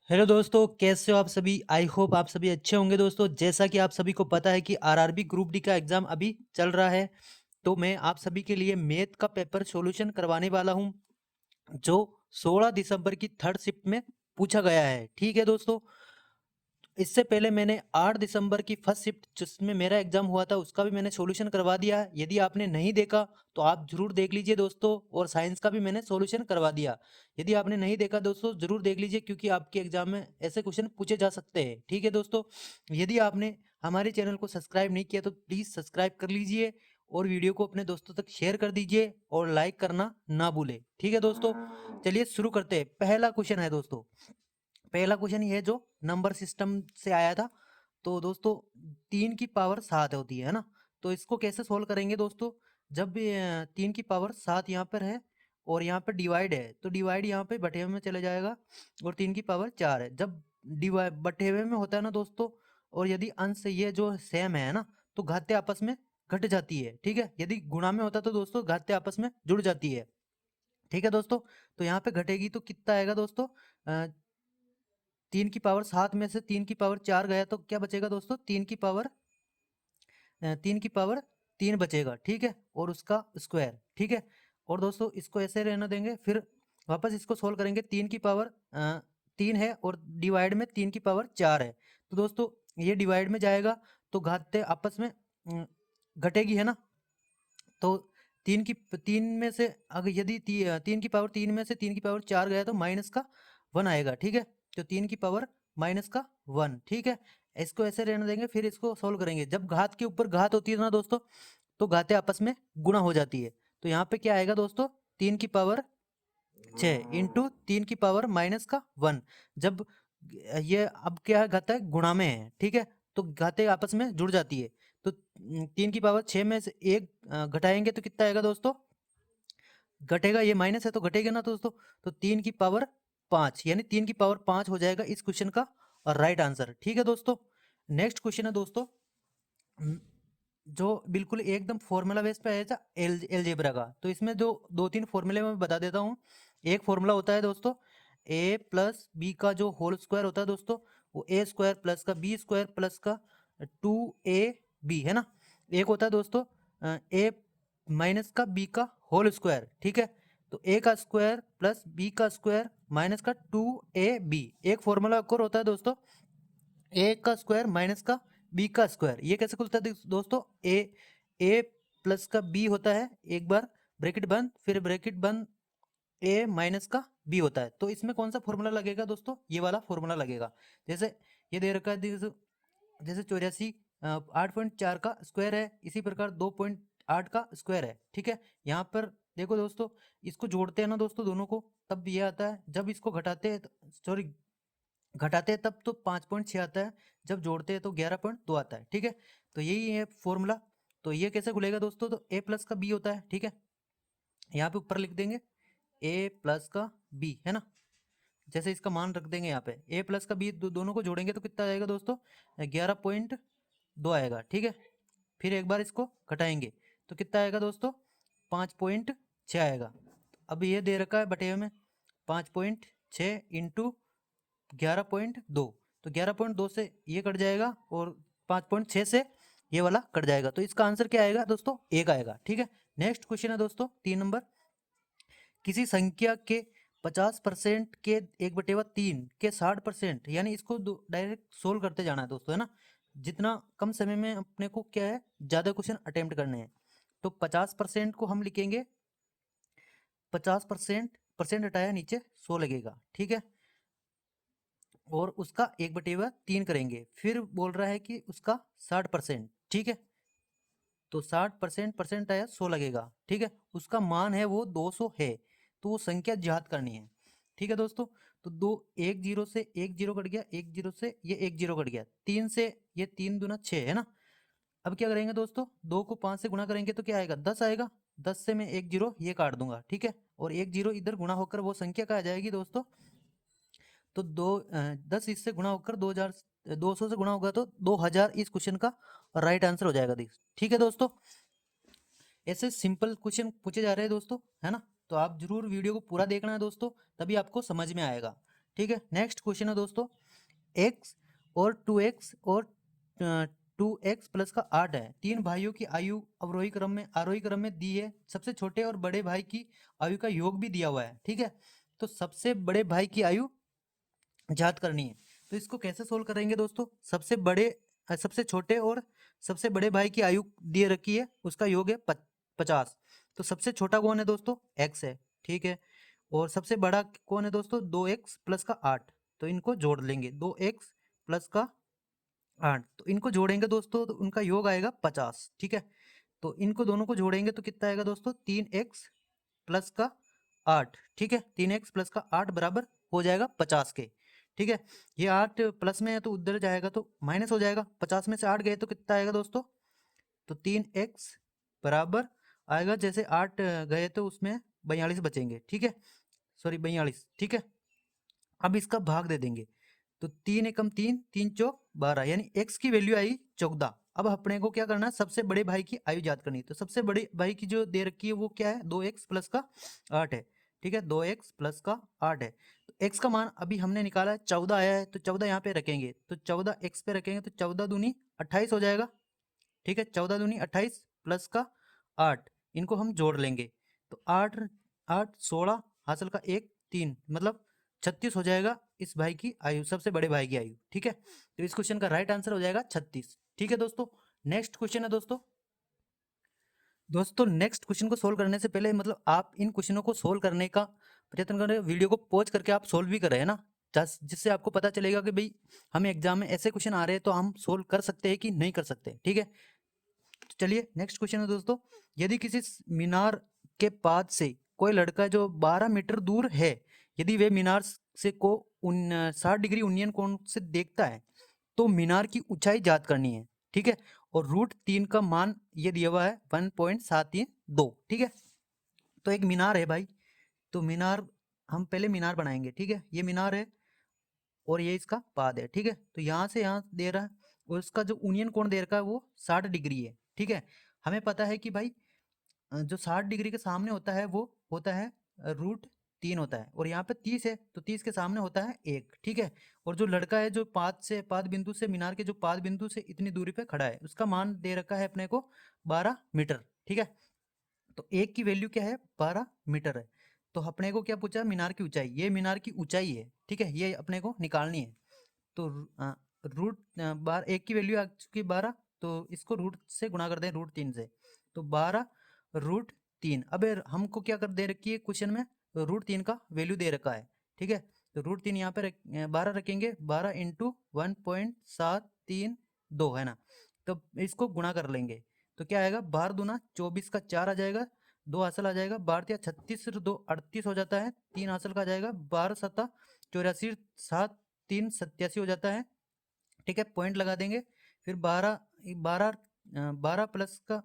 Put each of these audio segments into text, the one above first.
Hello दोस्तों, कैसे हो आप सभी। आई होप आप सभी अच्छे होंगे। दोस्तों, जैसा कि आप सभी को पता है कि आरआरबी ग्रुप डी का एग्जाम अभी चल रहा है, तो मैं आप सभी के लिए मैथ का पेपर सॉल्यूशन करवाने वाला हूं, जो 16 दिसंबर की थर्ड शिफ्ट में पूछा गया है। ठीक है दोस्तों, इससे पहले मैंने 8 दिसंबर की फर्स्ट शिफ्ट जिसमें मेरा एग्जाम हुआ था उसका भी मैंने सॉल्यूशन करवा दिया है। यदि आपने नहीं देखा तो आप जरूर देख लीजिए दोस्तों। और साइंस का भी मैंने सॉल्यूशन करवा दिया। यदि आपने नहीं देखा दोस्तों, जरूर देख लीजिए, क्योंकि आपके एग्जाम में ऐसे क्वेश्चन पूछे जा सकते हैं। ठीक है दोस्तों, यदि आपने हमारे चैनल को सब्सक्राइब नहीं किया तो प्लीज़ सब्सक्राइब कर लीजिए और वीडियो को अपने दोस्तों तक शेयर कर दीजिए और लाइक करना ना भूलें। ठीक है दोस्तों, चलिए शुरू करते हैं। पहला क्वेश्चन है दोस्तों, पहला क्वेश्चन ये है जो नंबर सिस्टम से आया था। तो दोस्तों, 3 की पावर 7 होती है ना। तो इसको कैसे सोल्व करेंगे दोस्तों। जब भी 3 की पावर 7 यहाँ पर है और यहाँ पर डिवाइड है, तो डिवाइड यहाँ पे बटे हुए में चले जाएगा। और 3 की पावर 4 है। जब डिवाइड बटे हुए में होता है ना दोस्तों, और यदि अंश ये जो सेम है ना, तो घातें आपस में घट जाती है। ठीक है, यदि गुणा में होता तो दोस्तों घातें आपस में जुड़ जाती है। ठीक है दोस्तों, तो यहाँ पे घटेगी तो कितना आएगा दोस्तों। 3 की पावर 7 में से 3 की पावर 4 गया तो क्या बचेगा दोस्तों। 3 की पावर 3 बचेगा। ठीक है, और उसका स्क्वायर। ठीक है, और दोस्तों इसको ऐसे रहने देंगे, फिर वापस इसको सोल्व करेंगे। 3 है और डिवाइड में 3 की पावर 4 है। तो दोस्तों ये डिवाइड में जाएगा तो घातें आपस में घटेगी, है ना। तो 3 में से अगर यदि 3 की पावर 3 में से 3 की पावर 4 गया तो माइनस का 1 आएगा। ठीक है, तो 3 की पावर -का 1। ठीक है, इसको ऐसे रहने देंगे, फिर इसको सोल्व करेंगे। जब घात के ऊपर घात होती है ना दोस्तों, तो घातें आपस में गुणा हो जाती है। तो यहाँ पे क्या आएगा दोस्तों, 3 की पावर 6 इंटू 3 की पावर -का 1। जब ये अब क्या घाता है, गुणा में है। ठीक है, तो घातें आपस में जुड़ जाती है। तो 3 की पावर 6 में से एक घटाएंगे तो कितना आएगा दोस्तों। घटेगा, ये माइनस है तो घटेगा ना दोस्तों। तो 3 की पावर 5 यानी 3 की पावर 5 हो जाएगा इस क्वेश्चन का राइट आंसर। ठीक है दोस्तों, नेक्स्ट क्वेश्चन है दोस्तों, हम्म, जो बिल्कुल एकदम फॉर्मूला बेस पे आया था एलजेब्रा का। तो इसमें जो 2-3 फॉर्मूले मैं बता देता हूँ। एक फॉर्मूला होता है दोस्तों, ए प्लस बी का जो होल स्क्वायर होता है दोस्तों, वो ए स्क्वायर प्लस का बी स्क्वायर प्लस का 2ab है ना। एक होता है दोस्तों ए माइनस का बी का होल स्क्वायर। ठीक है, तो ए का स्क्वायर प्लस बी का स्क्वायर माइनस का 2ab। एक फॉर्मूला और होता है दोस्तों, ए का स्क्वायर माइनस का बी का स्क्वायर। ये कैसे खुलता है दोस्तों, ए प्लस का बी होता है, एक बार ब्रैकेट बंद, फिर ब्रैकेट बंद, ए माइनस का बी होता है। तो इसमें कौन सा फॉर्मूला लगेगा दोस्तों, ये वाला फॉर्मूला लगेगा। जैसे ये दे रखा है जैसे 84 8.4 का स्क्वायर है, इसी प्रकार 2.8 का स्क्वायर है। ठीक है, यहाँ पर देखो दोस्तों, इसको जोड़ते हैं ना दोस्तों दोनों को, तब ये आता है। जब इसको घटाते हैं, सॉरी घटाते हैं तब तो 5.6 आता है, जब जोड़ते हैं तो 11.2 आता है। ठीक है, तो यही है फॉर्मूला। तो ये कैसे खुलेगा दोस्तों, तो ए प्लस का बी होता है। ठीक है, यहाँ पे ऊपर लिख देंगे ए प्लस का बी, है ना। जैसे इसका मान रख देंगे यहाँ पे, ए प्लस का बी दोनों को जोड़ेंगे तो कितना आएगा दोस्तों, 11.2 आएगा। ठीक है, फिर एक बार इसको घटाएंगे तो कितना आएगा दोस्तों, 5.6 आएगा। अब ये दे रखा है बटे में 5.6 इंटू 11.2, तो 11.2 से ये कट जाएगा और 5.6 से ये वाला कट जाएगा। तो इसका आंसर क्या आएगा दोस्तों, एक आएगा। ठीक है, नेक्स्ट क्वेश्चन है दोस्तों 3 नंबर, किसी संख्या के 50% के 1/3 के 60%, यानी इसको डायरेक्ट सोल्व करते जाना है दोस्तों, है ना। जितना कम समय में अपने को क्या है, ज़्यादा क्वेश्चन अटेम्प्ट करने हैं। तो 50% को हम लिखेंगे, 50% परसेंट हटाया नीचे 100 लगेगा। ठीक है, और उसका 1/3 करेंगे, फिर बोल रहा है कि उसका 60%। ठीक है, तो 60% परसेंट आया 100 लगेगा। ठीक है, उसका मान है वो 200 है, तो वो संख्या ज्ञात करनी है। ठीक है दोस्तों, तो दो, एक जीरो से एक जीरो कट गया, एक जीरो से ये एक जीरो कट गया, 3 से ये 3 दूना 6 है ना। अब क्या करेंगे दोस्तों, 2 को 5 से गुणा करेंगे तो क्या आएगा, 10 आएगा। 10 से मैं एक जीरो ये काट दूंगा। ठीक है, और एक जीरो इधर गुणा होकर वो संख्या कहाँ आ जाएगी दोस्तों, तो 10 इससे गुणा होकर 200 से गुणा होगा तो 2000 इस क्वेश्चन का राइट आंसर हो जाएगा। ठीक है दोस्तों, ऐसे सिंपल क्वेश्चन पूछे जा रहे हैं दोस्तों, है ना। तो आप जरूर वीडियो को पूरा देखना है दोस्तों, तभी आपको समझ में आएगा। ठीक है। नेक्स्ट क्वेश्चन है दोस्तों, x और 2x और 2x प्लस का 8 है। तीन भाइयों की आयु अवरोही क्रम में आरोही क्रम में दी है। सबसे छोटे और बड़े भाई की आयु का योग भी दिया हुआ है। ठीक है, तो सबसे बड़े भाई की आयु ज्ञात करनी है। तो इसको कैसे सोल्व करेंगे दोस्तों, सबसे छोटे और सबसे बड़े भाई की आयु दे रखी है, उसका योग है 50। तो सबसे छोटा कौन है दोस्तों, x है। ठीक है, और सबसे बड़ा कौन है दोस्तों, 2x प्लस का 8। तो इनको जोड़ लेंगे, 2x प्लस का 8, तो इनको जोड़ेंगे दोस्तों तो उनका योग आएगा 50। ठीक है, तो इनको दोनों को जोड़ेंगे तो कितना आएगा दोस्तों, 3x प्लस का 8। ठीक है, 3x प्लस का 8 बराबर हो जाएगा 50 के। ठीक है, ये 8 प्लस में है तो उधर जाएगा तो माइनस हो जाएगा, 50 में से 8 गए तो कितना आएगा दोस्तों, तो 3x बराबर आएगा, जैसे 8 गए तो उसमें 42 बचेंगे। ठीक है, सॉरी 42। ठीक है, अब इसका भाग दे देंगे, तो 3 एकम 3, 3 चौक 12, यानी x की वैल्यू आई 14। अब अपने को क्या करना है, सबसे बड़े भाई की आयु याद करनी है। तो सबसे बड़े भाई की जो दे रखी है वो क्या है, 2x प्लस का 8 है। ठीक है, 2x प्लस का 8 है। तो x का मान अभी हमने निकाला है 14 आया है, तो 14 यहाँ पे रखेंगे, तो 14 x पे रखेंगे तो 14 दूनी 28 हो जाएगा। ठीक है, 14 दूनी 28 प्लस का 8, इनको हम जोड़ लेंगे तो 8 8 16 हासिल का 1 3, मतलब 36 हो जाएगा इस भाई की आयु, सबसे बड़े भाई की आयु। ठीक है, तो इस क्वेश्चन का राइट आंसर हो जाएगा 36। ठीक है दोस्तों, नेक्स्ट क्वेश्चन है दोस्तों नेक्स्ट क्वेश्चन को सोल्व करने से पहले, मतलब आप इन क्वेश्चनों को सोल्व करने का प्रयत्न करें, वीडियो को पॉज करके आप सोल्व भी करें, है ना, जिससे आपको पता चलेगा कि भाई हमें एग्जाम में ऐसे क्वेश्चन आ रहे हैं तो हम सोल्व कर सकते हैं कि नहीं कर सकते। ठीक है, तो चलिए नेक्स्ट क्वेश्चन है दोस्तों, यदि किसी मीनार के पाद से कोई लड़का जो 12 मीटर दूर है, यदि वे मीनार से को 60 डिग्री उन्नयन कोण से देखता है, तो मीनार की ऊंचाई ज्ञात करनी है। ठीक है, और √3 का मान ये दिया हुआ है 1.732। ठीक है, तो एक मीनार है भाई, तो मीनार हम पहले मीनार बनाएंगे। ठीक है, ये मीनार है और ये इसका पाद है। ठीक है, तो यहाँ से यहाँ दे रहा है और इसका जो यूनियन कोण दे रखा है वो 60 डिग्री है। ठीक है, हमें पता है कि भाई जो 60 डिग्री के सामने होता है वो होता है √3 होता है, और यहाँ पे 30 है तो 30 के सामने होता है 1। ठीक है, और जो लड़का है जो पाद बिंदु से मीनार के जो पाद बिंदु से इतनी दूरी पे खड़ा है, उसका मान दे रखा है अपने को 12 मीटर। ठीक है, तो एक की वैल्यू क्या है, 12 मीटर है। तो अपने को क्या पूछा, मीनार की ऊंचाई, ये मीनार की ऊंचाई है। ठीक है, ये अपने को निकालनी है। तो एक की वैल्यू आ चुकी है 12, तो इसको रूट से गुणा कर दें, √3 से, तो 12 √3। अब हमको क्या कर दे रखी है क्वेश्चन में, √3 का वैल्यू दे रखा है। ठीक है, तो √3 यहाँ पे 12 रखेंगे, 12 इंटू 1.732 है ना, तो इसको गुणा कर लेंगे तो क्या आएगा, 12 दूना 24 का 4 आ जाएगा, 2 हासिल आ जाएगा, 12 36, 2 38 हो जाता है, 3 हासिल का आ जाएगा, 12 7 84, 7 3 87 हो जाता है। ठीक है, पॉइंट लगा देंगे, फिर 12 12 12 प्लस का,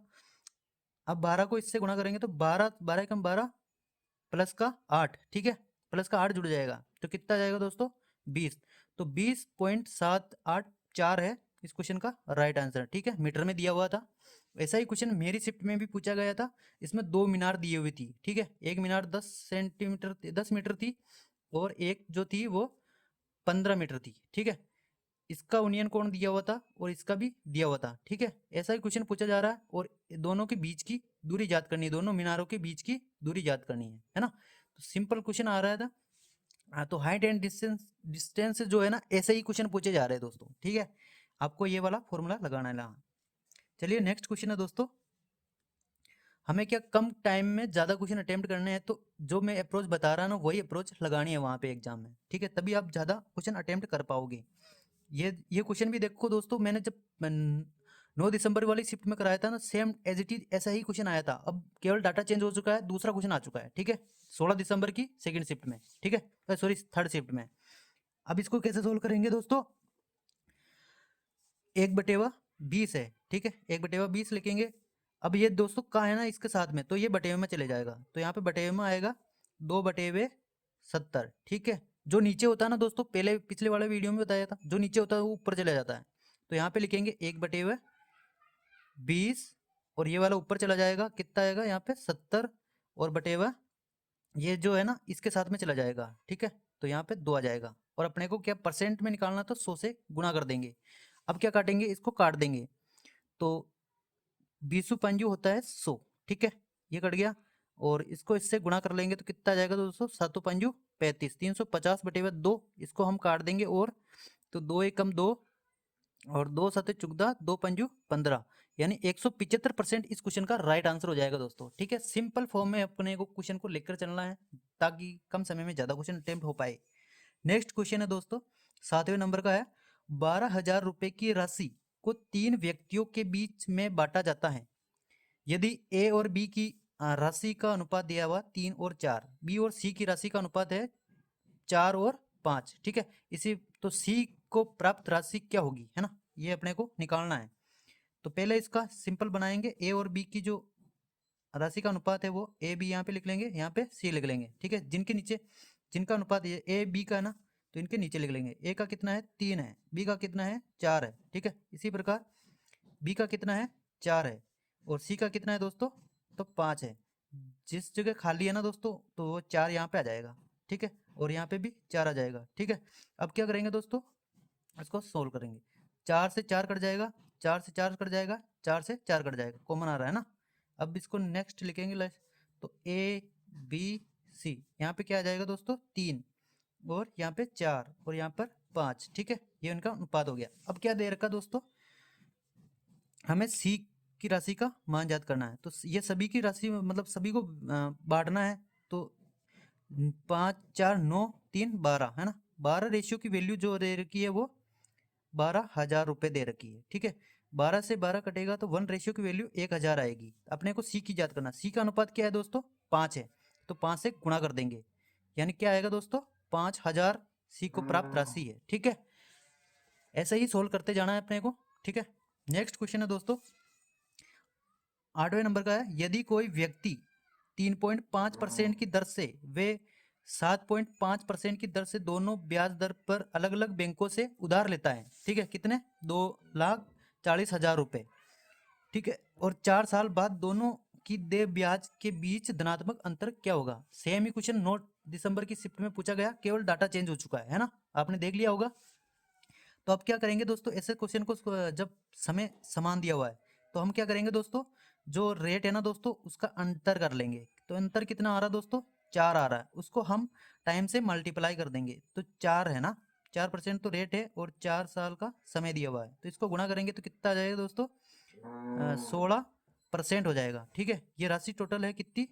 अब 12 को इससे गुणा करेंगे तो 12 12 कम 12 प्लस का 8। ठीक है, प्लस का 8 जुड़ जाएगा तो कितना जाएगा दोस्तों, 20। तो 20.784 है इस क्वेश्चन का राइट आंसर। ठीक है, मीटर में दिया हुआ था। ऐसा ही क्वेश्चन मेरी शिफ्ट में भी पूछा गया था, इसमें 2 मीनार दिए हुई थी। ठीक है, एक मीनार 10 मीटर थी और एक जो थी वो 15 मीटर थी। ठीक है, इसका यूनियन कोण दिया हुआ था और इसका भी दिया हुआ था। ठीक है, ऐसा ही क्वेश्चन पूछा जा रहा है और दोनों के बीच की दूरी याद करनी है, दोनों मीनारों के बीच की दूरी याद करनी है ना। तो सिंपल क्वेश्चन आ रहा था। हाँ, तो हाइट एंड डिस्टेंस डिस्टेंस जो है ना, ऐसे ही क्वेश्चन पूछे जा रहे हैं दोस्तों। ठीक है, आपको ये वाला फॉर्मूला लगाना है ना। चलिए नेक्स्ट क्वेश्चन है दोस्तों, हमें क्या कम टाइम में ज़्यादा क्वेश्चन अटेम्प्ट करने हैं, तो जो मैं अप्रोच बता रहा हूँ वही अप्रोच लगानी है वहाँ पे एग्जाम में। ठीक है, तभी आप ज़्यादा क्वेश्चन अटेम्प्ट कर पाओगे। ये क्वेश्चन भी देखो दोस्तों, मैंने जब 9 दिसंबर वाली शिफ्ट में कराया था ना, सेम एज इट इज ऐसा ही क्वेश्चन आया था। अब केवल डाटा चेंज हो चुका है, दूसरा क्वेश्चन आ चुका है। ठीक है, 16 दिसंबर की सेकंड शिफ्ट में। ठीक है, सॉरी थर्ड शिफ्ट में। अब इसको कैसे सोल्व करेंगे दोस्तों, 1/20 है। ठीक है, 1/20 लिखेंगे। अब ये दोस्तों का है ना इसके साथ में, तो ये बटेवे में चले जाएगा, तो यहाँ पे बटेवे में आएगा 2/70। ठीक है, जो नीचे होता है ना दोस्तों, पहले पिछले वाले वीडियो में बताया था, जो नीचे होता है वो ऊपर चला जाता है, तो यहाँ पे लिखेंगे 1/20 और ये वाला ऊपर चला जाएगा, कितना आएगा यहाँ पे 70, और बटेवा ये जो है ना इसके साथ में चला जाएगा। ठीक है, तो यहाँ पे 2 आ जाएगा। और अपने को क्या परसेंट में निकालना, तो 100 से गुणा कर देंगे। अब क्या काटेंगे, इसको काट देंगे। तो 20 होता है 100, ठीक है, ये कट गया। और इसको इससे गुणा कर लेंगे तो कितना आ जाएगा दोस्तों, 7×5 = 35, 350/2, इसको हम काट देंगे। और तो 2 एकम 2 और 2 7 चुगदा 2×5 = 15, यानी 175% इस क्वेश्चन का राइट आंसर हो जाएगा दोस्तों। ठीक है, सिंपल फॉर्म में अपने को क्वेश्चन को लेकर चलना है ताकि कम समय में ज्यादा क्वेश्चन अटेम्प्ट हो पाए। नेक्स्ट क्वेश्चन है दोस्तों 7वें नंबर का है। 12,000 रुपए की राशि को 3 व्यक्तियों के बीच में बांटा जाता है। यदि ए और बी की राशि का अनुपात दिया हुआ 3 और 4, बी और सी की राशि का अनुपात है 4 और 5, ठीक है। इसी तो सी को प्राप्त राशि क्या होगी, है ना, ये अपने को निकालना है। तो पहले इसका सिंपल बनाएंगे। ए और बी की जो राशि का अनुपात है वो ए बी यहाँ पे लिख लेंगे, यहाँ पे सी लिख लेंगे, ठीक है। जिनके नीचे जिनका अनुपात ये ए बी का है ना, तो इनके नीचे लिख लेंगे। ए का कितना है 3 है, बी का कितना है 4 है, ठीक है। इसी प्रकार बी का कितना है 4 है और सी का कितना है दोस्तों, तो 5 है। जिस जगह खाली है ना दोस्तों, तो वो 4 यहाँ पे आ जाएगा, ठीक है। और यहाँ पे भी 4 आ जाएगा, ठीक है। अब क्या करेंगे दोस्तों, इसको सोल्व करेंगे। 4 से 4 कट जाएगा, 4 से 4 कट जाएगा, 4 से 4 कट जाएगा, कॉमन आ रहा है ना। अब इसको नेक्स्ट लिखेंगे, तो ए बी सी, यहाँ पे क्या आ जाएगा दोस्तों 3 और यहाँ पे 4 और यहाँ पर 5, ठीक है। ये उनका अनुपात हो गया। अब क्या दे रखा दोस्तों, हमें सी की राशि का मान ज्ञात करना है। तो ये सभी की राशि मतलब सभी को बांटना है। तो 5 4 9 3 12 है ना। 12 रेशियो की वैल्यू जो दे रखी है वो 12,000 रुपये दे रखी है, ठीक है। 12 से 12 कटेगा तो 1 रेशियो की वैल्यू 1,000 आएगी। अपने को सी की ज्ञात करना। सी का अनुपात क्या है दोस्तों 5 है, तो 5 से गुणा कर देंगे, यानी क्या आएगा दोस्तों 5,000 सी को प्राप्त राशि है, ठीक है। ऐसे ही सोल्व करते जाना है अपने को, ठीक है। नेक्स्ट क्वेश्चन है दोस्तों 8वें नंबर का है। यदि कोई व्यक्ति 3.5% की दर से वे 7.5% की दर से दोनों ब्याज दर पर अलग अलग बैंकों से उधार लेता है, ठीक है, कितने 2,40,000 रुपए, ठीक है। और 4 साल बाद दोनों की देय ब्याज के बीच धनात्मक अंतर क्या होगा। सेम ही क्वेश्चन 9 दिसंबर की शिफ्ट में पूछा गया, केवल डाटा चेंज हो चुका है ना, आपने देख लिया होगा। तो अब क्या करेंगे दोस्तों, ऐसे क्वेश्चन को जब समय समान दिया हुआ है तो हम क्या करेंगे दोस्तों, जो रेट है ना दोस्तों उसका अंतर कर लेंगे। तो अंतर कितना आ रहा है दोस्तों 4 आ रहा है, उसको हम टाइम से मल्टीप्लाई कर देंगे। तो 4 है ना, 4% तो रेट है और 4 साल का समय दिया हुआ है, तो इसको गुणा करेंगे तो कितना आ जाएगा दोस्तों 16% हो जाएगा, ठीक है। ये राशि टोटल है कितनी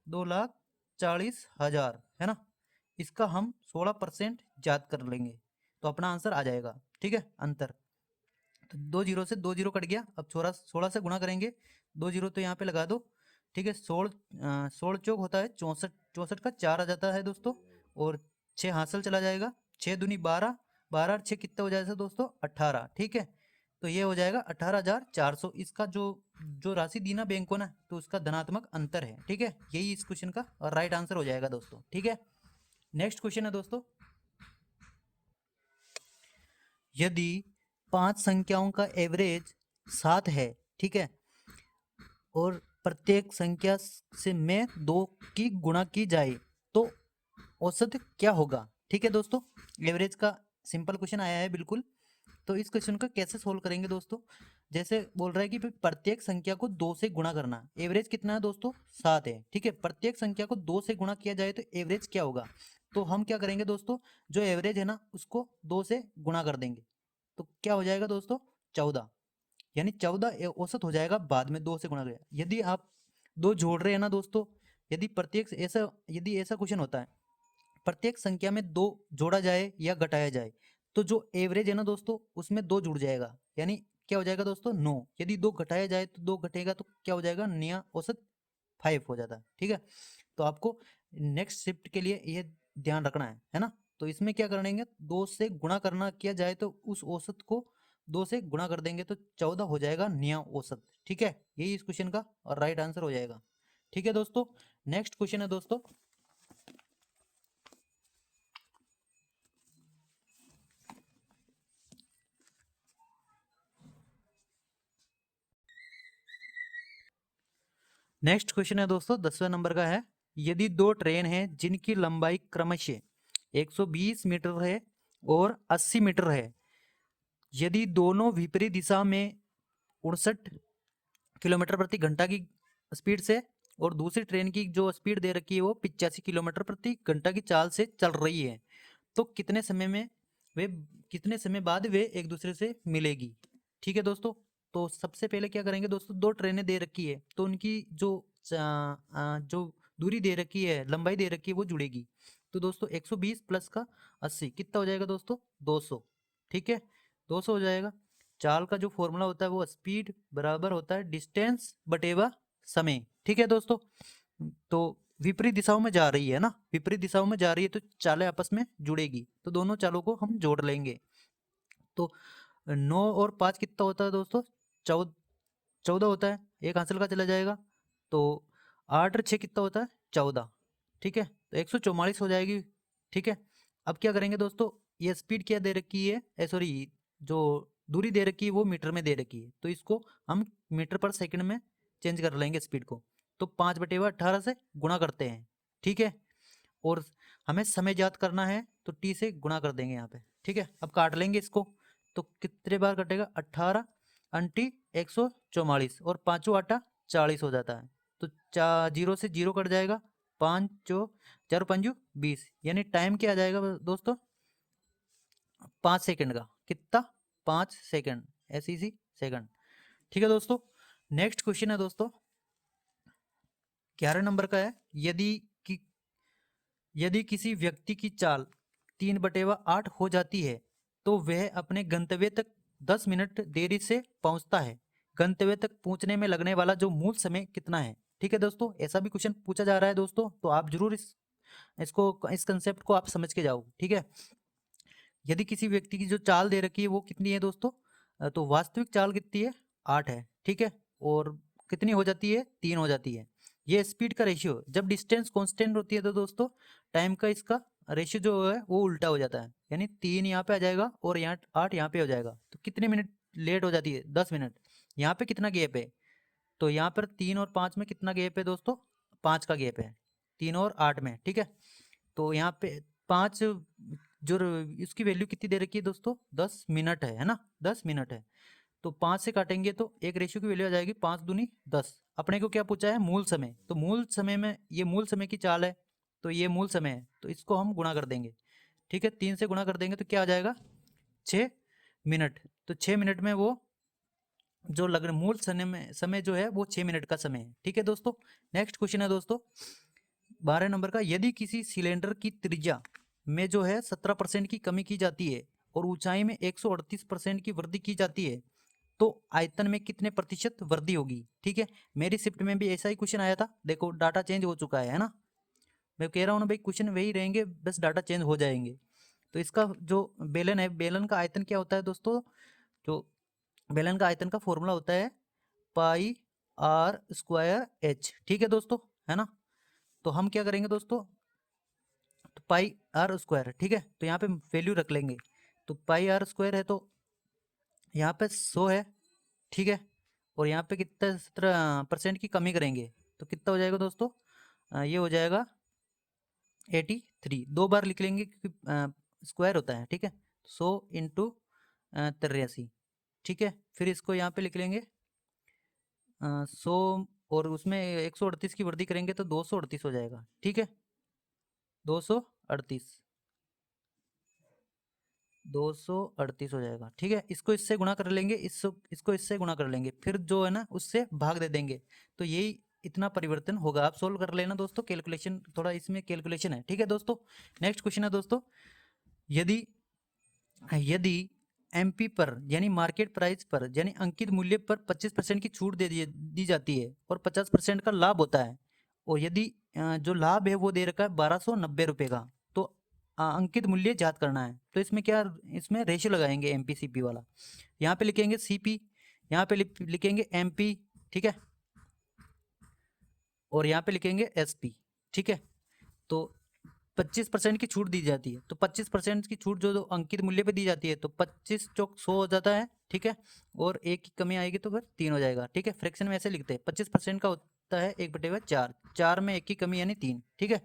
2,40,000 है ना। इसका हम 16% याद कर लेंगे तो अपना आंसर आ जाएगा, ठीक है। अंतर तो 2 जीरो से 2 जीरो कट गया। अब 16 से गुणा करेंगे, 2 जीरो तो यहाँ पे लगा दो, ठीक है। 16 चौक होता है 64, 64 का 4 आ जाता है दोस्तों। और 6 हासिल चला जाएगा, 6 दूनी 12, 12 और 6 कितना हो जाएगा दोस्तों 18, ठीक है। तो ये हो जाएगा 18,400। इसका जो जो राशि दी ना बैंक को ना, तो उसका धनात्मक अंतर है, ठीक है। यही इस क्वेश्चन का राइट आंसर हो जाएगा दोस्तों, ठीक है। नेक्स्ट क्वेश्चन है दोस्तों, यदि 5 संख्याओं का एवरेज 7 है, ठीक है, और प्रत्येक संख्या से में 2 की गुणा की जाए तो औसत क्या होगा, ठीक है दोस्तों। एवरेज का सिंपल क्वेश्चन आया है बिल्कुल। तो इस क्वेश्चन का कैसे सोल्व करेंगे दोस्तों, जैसे बोल रहा है कि प्रत्येक संख्या को 2 से गुणा करना। एवरेज कितना है दोस्तों 7 है, ठीक है। प्रत्येक संख्या को 2 से गुणा किया जाए तो एवरेज क्या होगा। तो हम क्या करेंगे दोस्तों, जो एवरेज है ना उसको 2 से गुणा कर देंगे, तो क्या हो जाएगा दोस्तों 14, यानी 14 औसत हो जाएगा बाद में 2 से गुणा करें। यदि आप 2 जोड़ रहे हैं ना दोस्तों, यदि ऐसा क्वेश्चन होता है प्रत्येक संख्या में 2 जोड़ा जाए या घटाया जाए, तो जो एवरेज है ना दोस्तों उसमें 2 जुड़ जाएगा, यानी क्या हो जाएगा दोस्तों 9। यदि 2 घटाया जाए तो 2 घटेगा तो क्या हो जाएगा नया औसत 5 हो जाता है, ठीक है। तो आपको नेक्स्ट शिफ्ट के लिए ये ध्यान रखना है ना। तो इसमें क्या करेंगे 2 से गुणा करना किया जाए तो उस औसत को 2 से गुणा कर देंगे तो 14 हो जाएगा नया औसत, ठीक है। यही इस क्वेश्चन का राइट आंसर हो जाएगा, ठीक है दोस्तों। नेक्स्ट क्वेश्चन है दोस्तों, नेक्स्ट क्वेश्चन है दोस्तों 10वें नंबर का है। यदि 2 ट्रेन हैं जिनकी लंबाई क्रमशः 120 मीटर है और 80 मीटर है। यदि दोनों विपरीत दिशा में 59 किलोमीटर प्रति घंटा की स्पीड से और दूसरी ट्रेन की जो स्पीड दे रखी है वो 85 किलोमीटर प्रति घंटा की चाल से चल रही है, तो कितने समय बाद वे एक दूसरे से मिलेगी। ठीक है दोस्तों, तो सबसे पहले क्या करेंगे दोस्तों, दो ट्रेनें दे रखी है तो उनकी जो दूरी दे रखी है, लंबाई दे रखी है, वो जुड़ेगी। तो दोस्तों 120 प्लस का 80 कितना हो जाएगा दोस्तों, 200। ठीक है, 200 हो जाएगा। चाल का जो फॉर्मूला होता है वो स्पीड बराबर होता है डिस्टेंस बटेवा समय। ठीक है दोस्तों, तो विपरीत दिशाओं में जा रही है ना, विपरीत दिशाओं में जा रही है तो चालें आपस में जुड़ेगी, तो दोनों चालों को हम जोड़ लेंगे। तो 9 और 5 कितना होता है दोस्तों, 14 होता है, एक हासिल का चला जाएगा। तो 8 और 6 कितना होता है, 14। ठीक है, तो 144 हो जाएगी। ठीक है, अब क्या करेंगे दोस्तों, ये स्पीड क्या दे रखी है, सॉरी जो दूरी दे रखी है वो मीटर में दे रखी है, तो इसको हम मीटर पर सेकंड में चेंज कर लेंगे स्पीड को। तो 5/18 से गुणा करते हैं। ठीक है, और हमें समय ज्ञात करना है तो टी से गुणा कर देंगे यहाँ पे। ठीक है, अब काट लेंगे इसको, तो कितने बार कटेगा, 18 अंटी 144 और पाँचों आटा 40 हो जाता है। तो जीरो से जीरो कट जाएगा, 5 यानी टाइम क्या आ जाएगा दोस्तों, 5 सेकंड का। कितना, 5 सेकंड, ऐसी सी सेकंड। ठीक है दोस्तों, नेक्स्ट क्वेश्चन है दोस्तों 11 नंबर का है। यदि किसी व्यक्ति की चाल 3/8 हो जाती है तो वह अपने गंतव्य तक 10 मिनट देरी से पहुंचता है। गंतव्य तक पहुंचने में लगने वाला जो मूल समय कितना है। ठीक है दोस्तों, ऐसा भी क्वेश्चन पूछा जा रहा है दोस्तों, तो आप जरूर इस कंसेप्ट को आप समझ के जाओ। ठीक है, यदि किसी व्यक्ति की जो चाल दे रखी है वो कितनी है दोस्तों, तो वास्तविक चाल कितनी है, 8 है। ठीक है, और कितनी हो जाती है, 3 हो जाती है। ये स्पीड का रेशियो, जब डिस्टेंस कांस्टेंट होती है तो दोस्तों टाइम का इसका रेशियो जो है वो उल्टा हो जाता है, यानी 3 यहाँ पे आ जाएगा और यहाँ 8 यहाँ पे हो जाएगा। तो कितने मिनट लेट हो जाती है, 10 मिनट। यहाँ पे कितना गैप है, तो यहाँ पर 3 और 5 में कितना गैप है दोस्तों, 5 का गैप है 3 और 8 में। ठीक है, तो यहाँ पे 5 जो इसकी वैल्यू कितनी दे रखी है दोस्तों, 10 मिनट है ना, 10 मिनट है। तो 5 से काटेंगे तो एक रेशियो की वैल्यू आ जाएगी 5 दूनी 10। अपने को क्या पूछा है, मूल समय, तो मूल समय में ये मूल समय की चाल है, तो ये मूल समय है, तो इसको हम गुणा कर देंगे। ठीक है, 3 से गुणा कर देंगे तो क्या आ जाएगा, 6 मिनट। तो 6 मिनट में वो जो मूल समय जो है वो 6 मिनट का समय है। ठीक है दोस्तों, नेक्स्ट क्वेश्चन है दोस्तों 12 नंबर का। यदि किसी सिलेंडर की त्रिज्या में जो है 17% की कमी की जाती है और ऊंचाई में 138% की वृद्धि की जाती है तो आयतन में कितने प्रतिशत वृद्धि होगी। ठीक है, मेरी शिफ्ट में भी ऐसा ही क्वेश्चन आया था, देखो डाटा चेंज हो चुका है ना, मैं कह रहा हूँ ना भाई क्वेश्चन वही रहेंगे, बस डाटा चेंज हो जाएंगे। तो इसका जो बेलन है, बेलन का आयतन क्या होता है दोस्तों, जो बेलन का आयतन का फॉर्मूला होता है पाई आर स्क्वायर एच। ठीक है दोस्तों, है ना, तो हम क्या करेंगे दोस्तों, तो पाई आर स्क्वायर। ठीक है, तो यहाँ पे वैल्यू रख लेंगे, तो पाई आर स्क्वायर है तो यहाँ पे 100 है। ठीक है, और यहाँ पे कितना 17% की कमी करेंगे तो कितना हो जाएगा दोस्तों, ये हो जाएगा 83। 2 बार लिख लेंगे क्योंकि स्क्वायर होता है। ठीक है, 100 इंटू 83। ठीक है, फिर इसको यहाँ पे लिख लेंगे 100 और उसमें 138 की वृद्धि करेंगे तो 238 हो जाएगा। ठीक है, 238 238 हो जाएगा। ठीक है, इसको इससे गुणा कर लेंगे, इसको इससे गुणा कर लेंगे, फिर जो है ना उससे भाग दे देंगे, तो यही इतना परिवर्तन होगा। आप सोल्व कर लेना दोस्तों, कैलकुलेशन थोड़ा इसमें कैलकुलेशन है। ठीक है दोस्तों, नेक्स्ट क्वेश्चन है दोस्तों, यदि यदि एमपी पर यानी मार्केट प्राइस पर यानी अंकित मूल्य पर 25% की छूट दी जाती है और 50% का लाभ होता है, और यदि जो लाभ है वो दे रखा है 1290 का, तो अंकित मूल्य ज्ञात करना है। तो इसमें क्या, इसमें रेशियो लगाएंगे एमपी-सीपी वाला। यहाँ पे लिखेंगे सीपी, यहाँ पे लिखेंगे एमपी। ठीक है, और यहाँ पे लिखेंगे एसपी। ठीक है, तो 25% की छूट दी जाती है, तो 25% की छूट जो अंकित मूल्य पे दी जाती है, तो 25 चौक 100 हो जाता है। ठीक है, और एक की कमी आएगी तो फिर 3 हो जाएगा। ठीक है, फ्रैक्शन में ऐसे लिखते हैं, 25% का होता है 1/4, 4 में 1 की कमी यानी 3। ठीक है,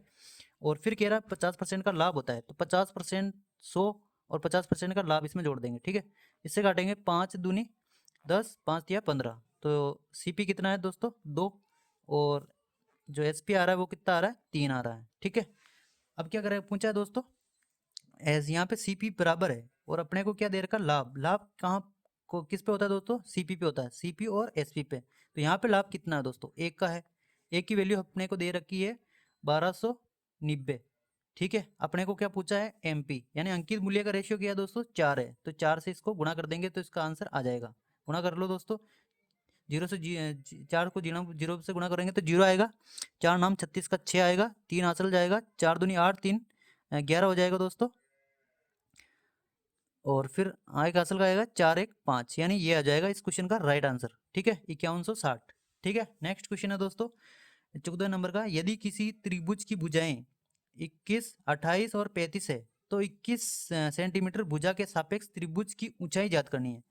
और फिर कह रहा है 50% का लाभ होता है, तो 50%, 100 और 50% का लाभ इसमें जोड़ देंगे, ठीक है। इससे काटेंगे 5 दूनी 10, 5 या 15, तो सीपी कितना है दोस्तों 2, और जो एसपी आ रहा है वो कितना आ रहा है 3 आ रहा है, ठीक है। अब क्या करें, पूछा है दोस्तों एज यहाँ पे सीपी बराबर है और अपने को क्या दे रखा लाभ, लाभ कहाँ को किस पे होता है दोस्तों, सीपी पे होता है, सीपी और एसपी पे। तो यहाँ पे लाभ कितना है दोस्तों, 1 का है, 1 की वैल्यू अपने को दे रखी है 1290, ठीक है। अपने को क्या पूछा है एमपी, यानी अंकित मूल्य का रेशियो क्या है दोस्तों 4 है, तो 4 से इसको गुणा कर देंगे तो इसका आंसर आ जाएगा। गुणा कर लो दोस्तों, 0 से 4 को 0 से गुणा करेंगे तो 0 आएगा, 4 नाम 36 का 6 आएगा, 3 हासिल जाएगा, 4 दूनी 8, 3 11 हो जाएगा दोस्तों, और फिर आगे हासिल का आएगा 4 1 5, यानी ये आ जाएगा इस क्वेश्चन का राइट आंसर, ठीक है 5160, ठीक है। नेक्स्ट क्वेश्चन है दोस्तों 14 नंबर का, यदि किसी त्रिभुज की भुजाएं 21, 28 और 35 है तो 21 सेंटीमीटर भुजा के सापेक्ष त्रिभुज की ऊंचाई ज्ञात करनी है।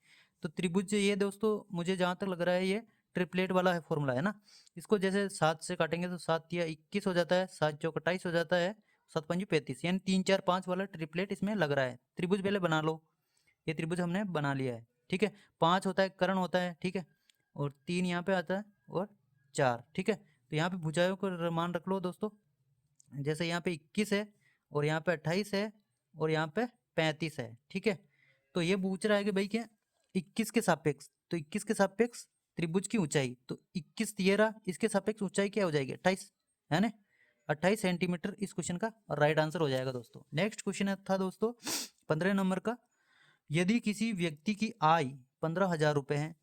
तो त्रिभुज ये दोस्तों मुझे जहाँ तक लग रहा है ये ट्रिपलेट वाला है फॉर्मूला है ना, इसको जैसे 7 से काटेंगे तो 7 या 21 हो जाता है, 7 चौक 28 हो जाता है, 7 पंजी 35, यानी 3 4 5 वाला ट्रिपलेट इसमें लग रहा है। त्रिभुज पहले बना लो, ये त्रिभुज हमने बना लिया है, ठीक है। 5 होता है कर्ण होता है, ठीक है, और 3 यहाँ पे आता है और 4, ठीक है। तो यहाँ पे भुजाओं को मान रख लो दोस्तों, जैसे यहाँ पे 21 है और यहाँ पे 28 है और यहाँ पे 35 है, ठीक है। तो ये पूछ रहा है कि भाई क्या 21 के सापेक्ष, तो 21 के सापेक्ष त्रिभुज की ऊंचाई, तो 21 ये रहा, इसके सापेक्ष ऊंचाई क्या हो जाएगी 28, है ना, 28 सेंटीमीटर इस क्वेश्चन का राइट आंसर हो जाएगा दोस्तों। नेक्स्ट क्वेश्चन था दोस्तों 15 नंबर का, यदि किसी व्यक्ति की आय 15,000 रुपये है,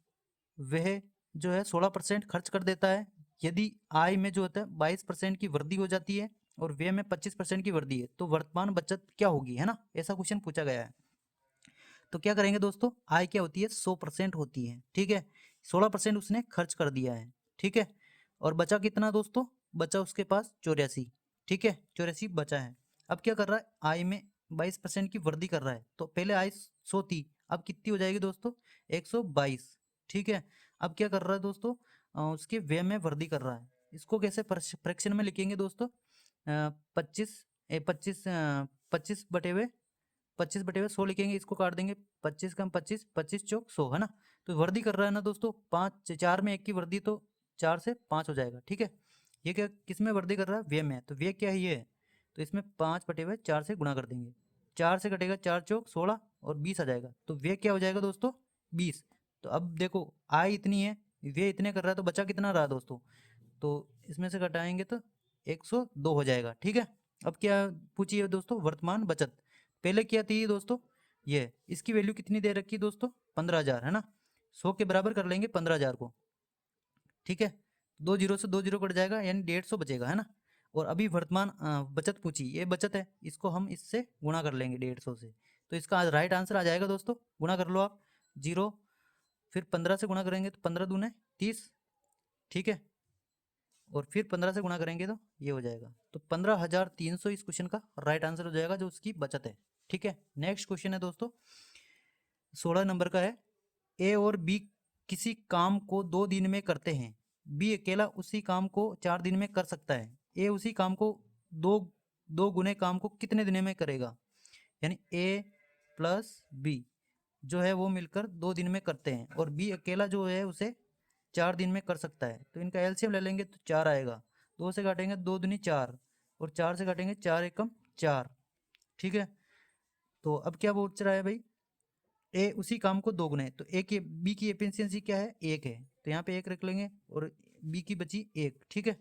वह जो है 16% खर्च कर देता है, यदि आय में जो होता है 22% की वृद्धि हो जाती है और व्यय में 25% की वृद्धि है, तो वर्तमान बचत क्या होगी, है ना, ऐसा क्वेश्चन पूछा गया है। तो क्या करेंगे दोस्तों, आय क्या होती है 100% होती है, ठीक है, 16% उसने खर्च कर दिया है, ठीक है, और बचा कितना दोस्तों, बचा उसके पास 84, ठीक है, 84 बचा है। अब क्या कर रहा है, आय में 22% की वृद्धि कर रहा है, तो पहले आय 100 थी, अब कितनी हो जाएगी दोस्तों 122, ठीक है। अब क्या कर रहा है दोस्तों, उसके व्यय में वृद्धि कर रहा है, इसको कैसे फ्रैक्शन में लिखेंगे दोस्तों, 25 25 25 बटे हुए 100 लिखेंगे, इसको काट देंगे 25 कम 25, 25 चौक 100, है ना। तो वृद्धि कर रहा है ना दोस्तों, 5 4 में 1 की वृद्धि, तो 4 से 5 हो जाएगा, ठीक है। ये क्या किस में वृद्धि कर रहा है, व्यय में, तो व्यय क्या है ये है, तो इसमें 5 बटे हुए 4 से गुणा कर देंगे, 4 से कटेगा 4 चौक 16 और 20 आ जाएगा, तो व्यय क्या हो जाएगा दोस्तों 20। तो अब देखो आय इतनी है, व्यय इतने कर रहा है, तो बचा कितना रहा दोस्तों, तो इसमें से घटाएंगे तो 102 हो जाएगा, ठीक है। अब क्या पूछी है दोस्तों, वर्तमान बचत, पहले क्या थी दोस्तों, ये इसकी वैल्यू कितनी दे रखी है दोस्तों 15,000, है ना, 100 के बराबर कर लेंगे 15,000 को, ठीक है, 2 जीरो से 2 जीरो कट जाएगा, यानी 150 बचेगा, है ना। और अभी वर्तमान बचत पूछी, ये बचत है, इसको हम इससे गुणा कर लेंगे 150 से, तो इसका राइट आंसर आ जाएगा दोस्तों, गुणा कर लो आप, 0 फिर 15 से गुणा करेंगे तो 15 दूने 30, ठीक है, और फिर 15 से गुणा करेंगे तो ये हो जाएगा, तो 15,300 इस क्वेश्चन का राइट आंसर हो जाएगा, जो उसकी बचत है, ठीक है। नेक्स्ट क्वेश्चन है दोस्तों 16 नंबर का है, ए और बी किसी काम को 2 दिन में करते हैं, बी अकेला उसी काम को 4 दिन में कर सकता है, ए उसी काम को दो दो गुने काम को कितने दिन में करेगा, यानी ए प्लस बी जो है वो मिलकर 2 दिन में करते हैं और बी अकेला जो है उसे 4 दिन में कर सकता है, तो इनका एलसीएम ले लेंगे तो 4 आएगा, 2 से काटेंगे 2 दूनी 4 और 4 से काटेंगे 4 एकम 4, ठीक है। तो अब क्या पूछ रहा है भाई, ए उसी काम को 2 गुने, तो ए की बी की एफिशिएंसी क्या है 1 है, तो यहाँ पे 1 रख लेंगे और बी की बची 1, ठीक है।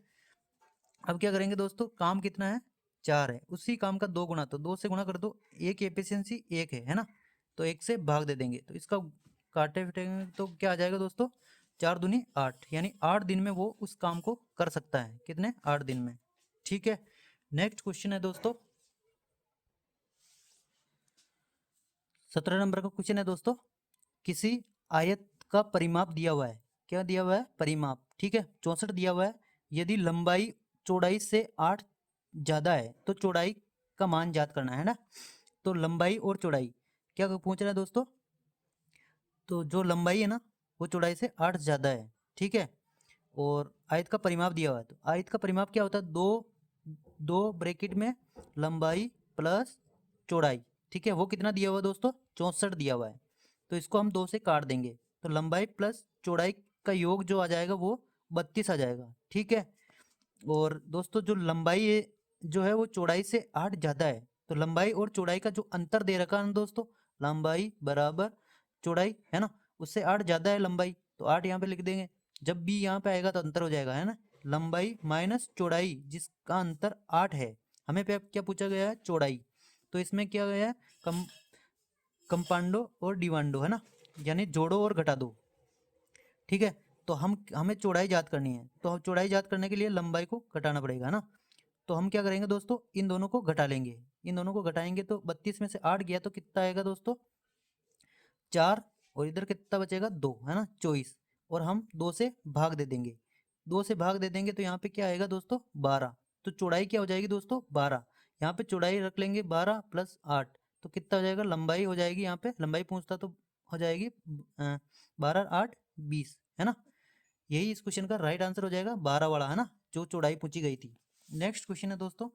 अब क्या करेंगे दोस्तों, काम कितना है 4 है, उसी काम का 2 गुना, तो 2 से गुणा कर दो, ए की एफिशिएंसी 1 है ना, तो 1 से भाग दे देंगे, तो इसका काटे फिटेंगे तो क्या आ जाएगा दोस्तों 4 दूनी 8, यानी 8 दिन में वो उस काम को कर सकता है, कितने 8 दिन में, ठीक है। नेक्स्ट क्वेश्चन है दोस्तों 17 नंबर का क्वेश्चन है दोस्तों, किसी आयत का परिमाप दिया हुआ है, क्या दिया हुआ है परिमाप, ठीक है 64 दिया हुआ है, यदि लंबाई चौड़ाई से 8 ज़्यादा है तो चौड़ाई का मान ज्ञात करना है ना। तो लंबाई और चौड़ाई क्या पूछ रहा है दोस्तों, तो जो लंबाई है ना वो चौड़ाई से 8 ज़्यादा है, ठीक है, और आयत का परिमाप दिया हुआ है, तो आयत का परिमाप क्या होता है, 2 दो ब्रैकेट में लंबाई प्लस चौड़ाई, ठीक है, वो कितना दिया हुआ है दोस्तों, 64 दिया हुआ है। तो इसको हम 2 से काट देंगे, तो लंबाई प्लस चौड़ाई का योग जो आ जाएगा वो 32 आ जाएगा, ठीक है। और दोस्तों जो लंबाई है जो है वो चौड़ाई से 8 ज़्यादा है, तो लंबाई और चौड़ाई का जो अंतर दे रखा है ना दोस्तों, लंबाई बराबर चौड़ाई, है ना, उससे 8 ज़्यादा है लंबाई, तो 8 यहाँ पे लिख देंगे। जब भी यहाँ पे आएगा तो अंतर हो जाएगा, है ना, लंबाई माइनस चौड़ाई जिसका अंतर 8 है, हमें पे क्या पूछा गया है, चौड़ाई, तो इसमें क्या गया है, कम कंपाउंडो और डिवांडो, है ना, यानी जोड़ो और घटा दो, ठीक है। तो हमें चौड़ाई याद करनी है, तो हम चौड़ाई याद करने के लिए लंबाई को घटाना पड़ेगा ना। तो हम क्या करेंगे दोस्तों, इन दोनों को घटा लेंगे, इन दोनों को घटाएंगे तो 32 में से 8 गया तो कितना आएगा दोस्तों, 4, और इधर कितना बचेगा 2, है ना, 24, और हम 2 से भाग दे देंगे, 2 से भाग दे देंगे तो यहाँ पे क्या आएगा दोस्तों, 12। तो चौड़ाई क्या हो जाएगी दोस्तों, 12, यहाँ पे चौड़ाई रख लेंगे 12 प्लस 8, तो कितना हो जाएगा, लंबाई हो जाएगी, यहाँ पे लंबाई पूछता तो हो जाएगी 12 8 20, है ना। यही इस क्वेश्चन का राइट आंसर हो जाएगा 12 वाला, है ना, जो चौड़ाई पूछी गई थी। नेक्स्ट क्वेश्चन है दोस्तों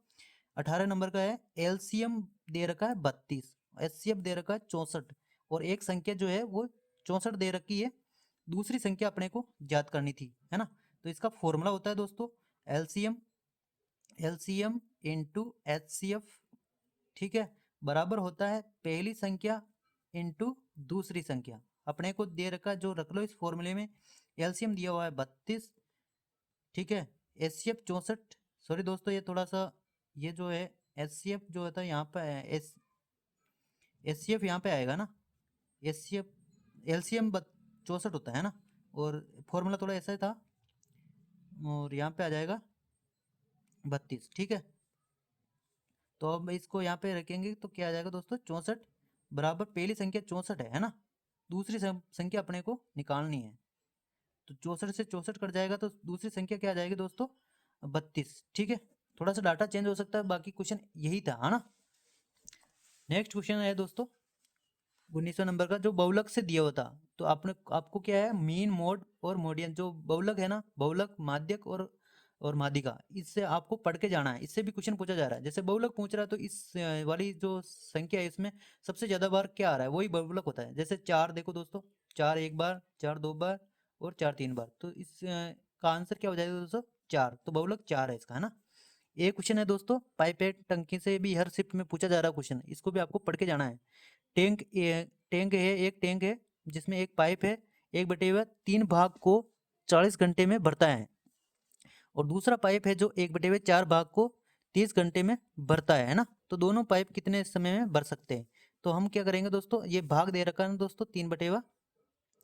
18 नंबर का है, एलसीएम दे रखा है 32, एचसीएफ दे रखा है 64, और एक संख्या जो है वो 64 दे रखी है, दूसरी संख्या अपने को याद करनी थी, है ना। तो इसका फॉर्मूला होता है दोस्तों एलसीएम, एलसीएम इंटू एचसीएफ, ठीक है, बराबर होता है पहली संख्या इंटू दूसरी संख्या। अपने को दे रखा जो रख लो इस फॉर्मूले में, एलसीएम दिया हुआ है 32, ठीक है, एचसीएफ 64, सॉरी दोस्तों ये थोड़ा सा ये जो है एचसीएफ जो होता है यहाँ पे एस एचसीएफ यहाँ पे आएगा ना, एचसीएफ एलसीएम 64 होता है ना, और फॉर्मूला थोड़ा ऐसा ही था, और यहाँ पे आ जाएगा 32, ठीक है। तो अब इसको यहाँ पे रखेंगे तो क्या आ जाएगा दोस्तों, 64 बराबर पहली संख्या 64 है ना, दूसरी संख्या अपने को निकालनी है, तो 64 से 64 कट जाएगा तो दूसरी संख्या क्या आ जाएगी दोस्तों, 32, ठीक है। थोड़ा सा डाटा चेंज हो सकता है, बाकी क्वेश्चन यही था, है ना। नेक्स्ट क्वेश्चन है दोस्तों 1900 नंबर का, जो बहुलक से दिया होता, तो आपको क्या है, मीन मोड और मोडियन, जो बहुलक है ना, बहुलक माध्यक और माध्यिका, इससे आपको पढ़ के जाना है, इससे भी क्वेश्चन पूछा जा रहा है। जैसे बहुलक पूछ रहा है तो इस वाली जो संख्या है इसमें सबसे ज्यादा बार क्या आ रहा है, वही बहुलक होता है। जैसे 4 देखो दोस्तों, 4 एक बार, 4 2 बार, और 4 3 बार, तो इस का आंसर क्या हो जाएगा दोस्तों, 4, तो बहुलक 4 है इसका, है ना। एक क्वेश्चन है दोस्तों पाइपेट टंकी से भी हर शिफ्ट में पूछा जा रहा क्वेश्चन, इसको भी आपको पढ़ के जाना है। टैंक है, एक टैंक है जिसमें एक पाइप है, 1/3 भाग को 40 घंटे में भरता है, और दूसरा पाइप है जो 1/4 भाग को 30 घंटे में भरता है ना। तो दोनों पाइप कितने समय में भर सकते हैं, तो हम क्या करेंगे दोस्तों, ये भाग दे रखा है ना दोस्तों,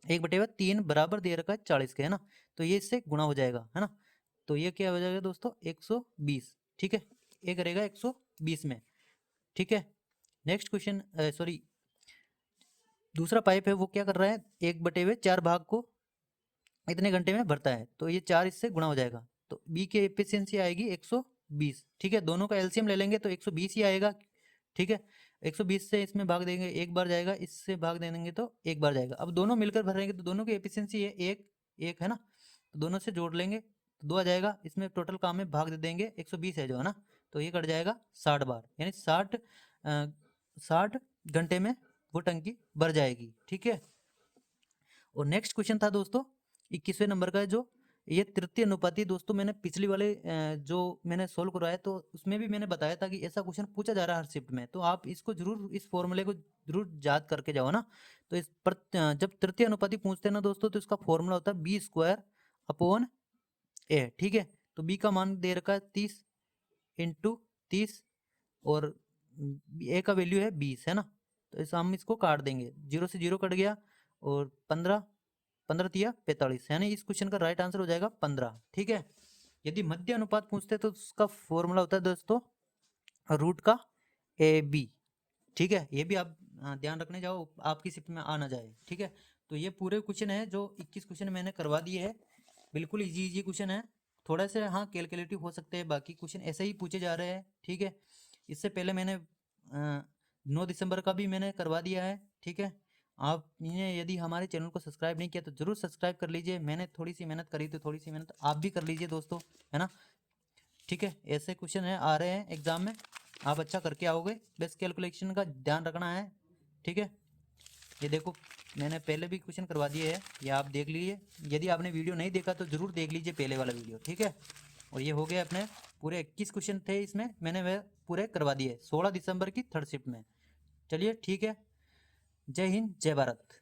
1/3 बराबर दे रखा है 40 के, है ना, तो ये इससे गुणा हो जाएगा, है ना। तो ये क्या हो जाएगा दोस्तों, 120, ठीक है, ये करेगा 120 में, ठीक है। नेक्स्ट क्वेश्चन, सॉरी, दूसरा पाइप है वो क्या कर रहा है, 1/4 भाग को इतने घंटे में भरता है, तो ये 4 इससे गुणा हो जाएगा, तो बी की एफिशिएंसी आएगी 120, ठीक है। दोनों का एलसीएम ले लेंगे तो 120 ही आएगा, ठीक है। 120 से इसमें भाग देंगे, एक बार जाएगा, इससे भाग दे देंगे तो एक बार जाएगा। अब दोनों मिलकर भरेंगे तो दोनों की एफिशिएंसी है एक एक, है ना, तो दोनों से जोड़ लेंगे तो 2 आ जाएगा, इसमें टोटल काम में भाग दे देंगे, 120 है जो, है ना, तो ये कट जाएगा 60 बार, यानी 60 घंटे में वो टंकी भर जाएगी, ठीक है। और नेक्स्ट क्वेश्चन था दोस्तों 21वें नंबर का, जो ये तृतीय अनुपाती, दोस्तों मैंने पिछली वाले जो मैंने सोल्व करवाया तो उसमें भी मैंने बताया था कि ऐसा क्वेश्चन पूछा जा रहा है हर शिफ्ट में, तो आप इसको जरूर, इस फॉर्मूले को जरूर याद करके जाओ ना। तो इस पर जब तृतीय अनुपाती पूछते हैं ना दोस्तों, तो इसका फॉर्मूला होता है B² अपॉन A, ठीक है। तो B का मान दे रखा है 30 इंटू 30, और A का वैल्यू है 20, है ना, तो इस हम इसको काट देंगे, 0 से 0 कट गया, और 15 15 तिया 45, यानी इस क्वेश्चन का राइट आंसर हो जाएगा 15, ठीक है। यदि मध्य अनुपात पूछते हैं तो उसका फॉर्मूला होता है दोस्तों रूट का AB, ठीक है। ये भी आप ध्यान रखने जाओ, आपकी शिफ्ट में आ ना जाए, ठीक है। तो ये पूरे क्वेश्चन है जो 21 क्वेश्चन मैंने करवा दिए हैं, बिल्कुल इजी इजी क्वेश्चन है, थोड़ा से हाँ कैलकुलेटिव हो सकते हैं, बाकी क्वेश्चन ऐसे ही पूछे जा रहे हैं, ठीक है। इससे पहले मैंने 9 दिसंबर का भी मैंने करवा दिया है, ठीक है। आपने यदि हमारे चैनल को सब्सक्राइब नहीं किया तो जरूर सब्सक्राइब कर लीजिए, मैंने थोड़ी सी मेहनत करी तो थोड़ी सी मेहनत आप भी कर लीजिए दोस्तों, है ना। ठीक है, ऐसे क्वेश्चन है आ रहे हैं एग्जाम में, आप अच्छा करके आओगे। बस कैलकुलेशन का ध्यान रखना है, ठीक है। ये देखो मैंने पहले भी क्वेश्चन करवा दिए है, ये आप देख लीजिए। यदि आपने वीडियो नहीं देखा तो ज़रूर देख लीजिए पहले वाला वीडियो, ठीक है। और ये हो गए अपने पूरे 21 क्वेश्चन थे इसमें, मैंने वह पूरे करवा दिए 16 दिसंबर की थर्ड शिफ्ट में। चलिए ठीक है, जय हिंद जय भारत।